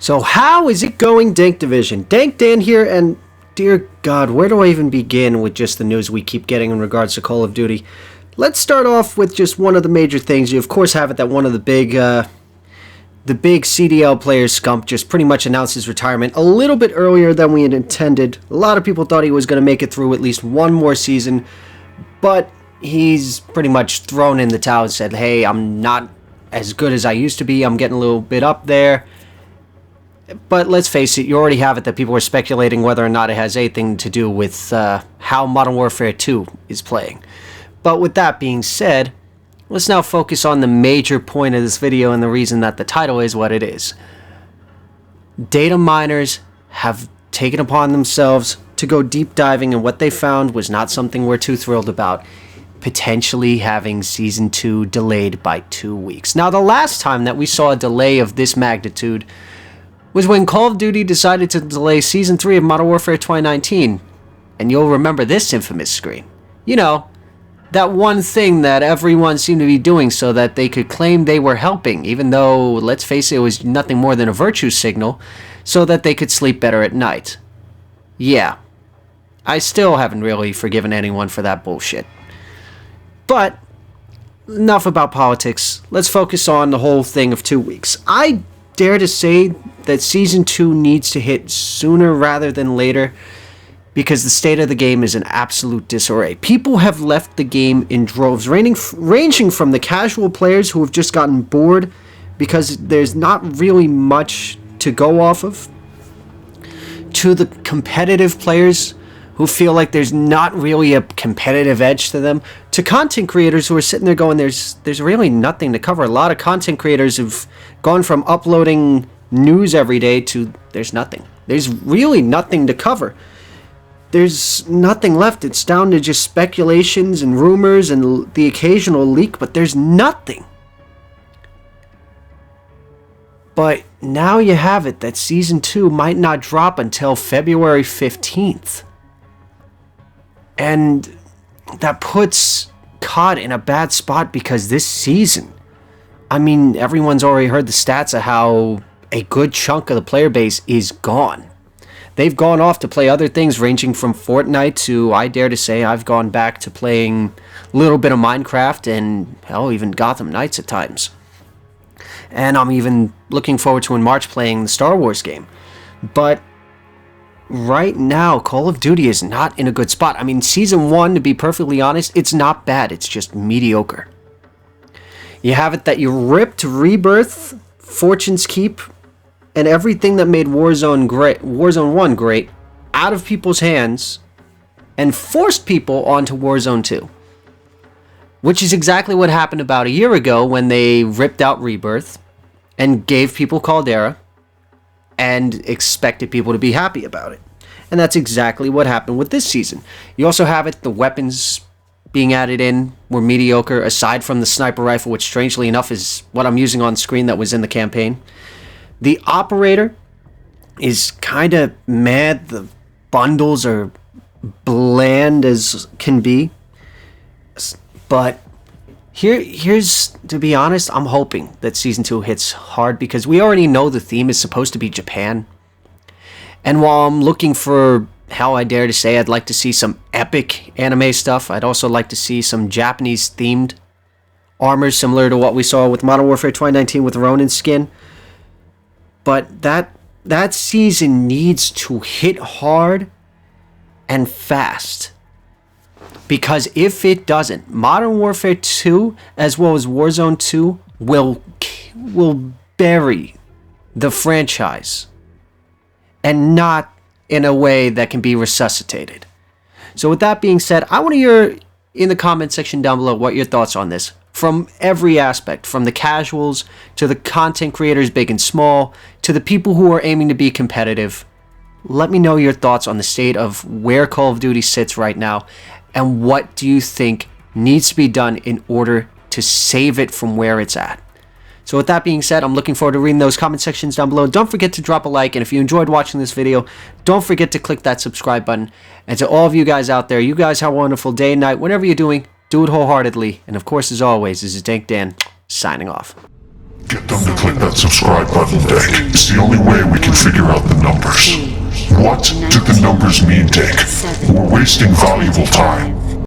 So how is it going, Dank Division? Dank Dan here, and dear God, where do I even begin with just the news we keep getting in regards to Call of Duty? Let's start off with just one of the major things. You of course have it that one of the big CDL players, Scump, just pretty much announced his retirement a little bit earlier than we had intended. A lot of people thought he was going to make it through at least one more season, but he's pretty much thrown in the towel and said, hey, I'm not as good as I used to be. I'm getting a little bit up there. But let's face it, you already have it that people are speculating whether or not it has anything to do with how Modern Warfare 2 is playing. But with that being said, let's now focus on the major point of this video and the reason that the title is what it is. Data miners have taken upon themselves to go deep diving, and what they found was not something we're too thrilled about. Potentially having Season 2 delayed by 2 weeks. Now, the last time that we saw a delay of this magnitude was when Call of Duty decided to delay Season 3 of Modern Warfare 2019. And you'll remember this infamous screen. You know, that one thing that everyone seemed to be doing so that they could claim they were helping, even though, let's face it, it was nothing more than a virtue signal, so that they could sleep better at night. Yeah, I still haven't really forgiven anyone for that bullshit. But enough about politics. Let's focus on the whole thing of 2 weeks. I dare to say that Season 2 needs to hit sooner rather than later, because the state of the game is in absolute disarray. People have left the game in droves, ranging from the casual players who have just gotten bored because there's not really much to go off of, to the competitive players who feel like there's not really a competitive edge to them, to content creators who are sitting there going, there's really nothing to cover. A lot of content creators have gone from uploading news every day to there's nothing. There's really nothing to cover. There's nothing left. It's down to just speculations and rumors and the occasional leak, but there's nothing. But now you have it that Season 2 might not drop until February 15th. And that puts COD in a bad spot because this season, I mean, everyone's already heard the stats of how a good chunk of the player base is gone. They've gone off to play other things ranging from Fortnite to, I dare to say, I've gone back to playing a little bit of Minecraft and, hell, even Gotham Knights at times. And I'm even looking forward to in March playing the Star Wars game. But right now, Call of Duty is not in a good spot. I mean, Season 1, to be perfectly honest, it's not bad. It's just mediocre. You have it that you ripped Rebirth, Fortune's Keep, and everything that made Warzone 1 great, out of people's hands, and forced people onto Warzone 2. Which is exactly what happened about a year ago when they ripped out Rebirth and gave people Caldera and expected people to be happy about it. And that's exactly what happened with this season. You also have it, the weapons being added in were mediocre, aside from the sniper rifle, which strangely enough is what I'm using on screen that was in the campaign. The operator is kind of mad. The bundles are bland as can be. But here's, to be honest, I'm hoping that Season 2 hits hard because we already know the theme is supposed to be Japan. And while I'm looking for, hell, I dare to say, I'd like to see some epic anime stuff, I'd also like to see some Japanese-themed armor similar to what we saw with Modern Warfare 2019 with Ronin's skin. But that season needs to hit hard and fast. Because if it doesn't, Modern Warfare 2, as well as Warzone 2, will bury the franchise. And not in a way that can be resuscitated. So with that being said, I want to hear in the comment section down below what your thoughts on this. From every aspect, from the casuals, to the content creators big and small, to the people who are aiming to be competitive. Let me know your thoughts on the state of where Call of Duty sits right now, and what do you think needs to be done in order to save it from where it's at. So with that being said, I'm looking forward to reading those comment sections down below. Don't forget to drop a like, and if you enjoyed watching this video, don't forget to click that subscribe button. And to all of you guys out there, you guys have a wonderful day and night. Whatever you're doing, do it wholeheartedly. And of course, as always, this is Dank Dan, signing off. Get them to click that subscribe button, Dank. It's the only way we numbers. What did the numbers mean, Dick? We're wasting valuable time.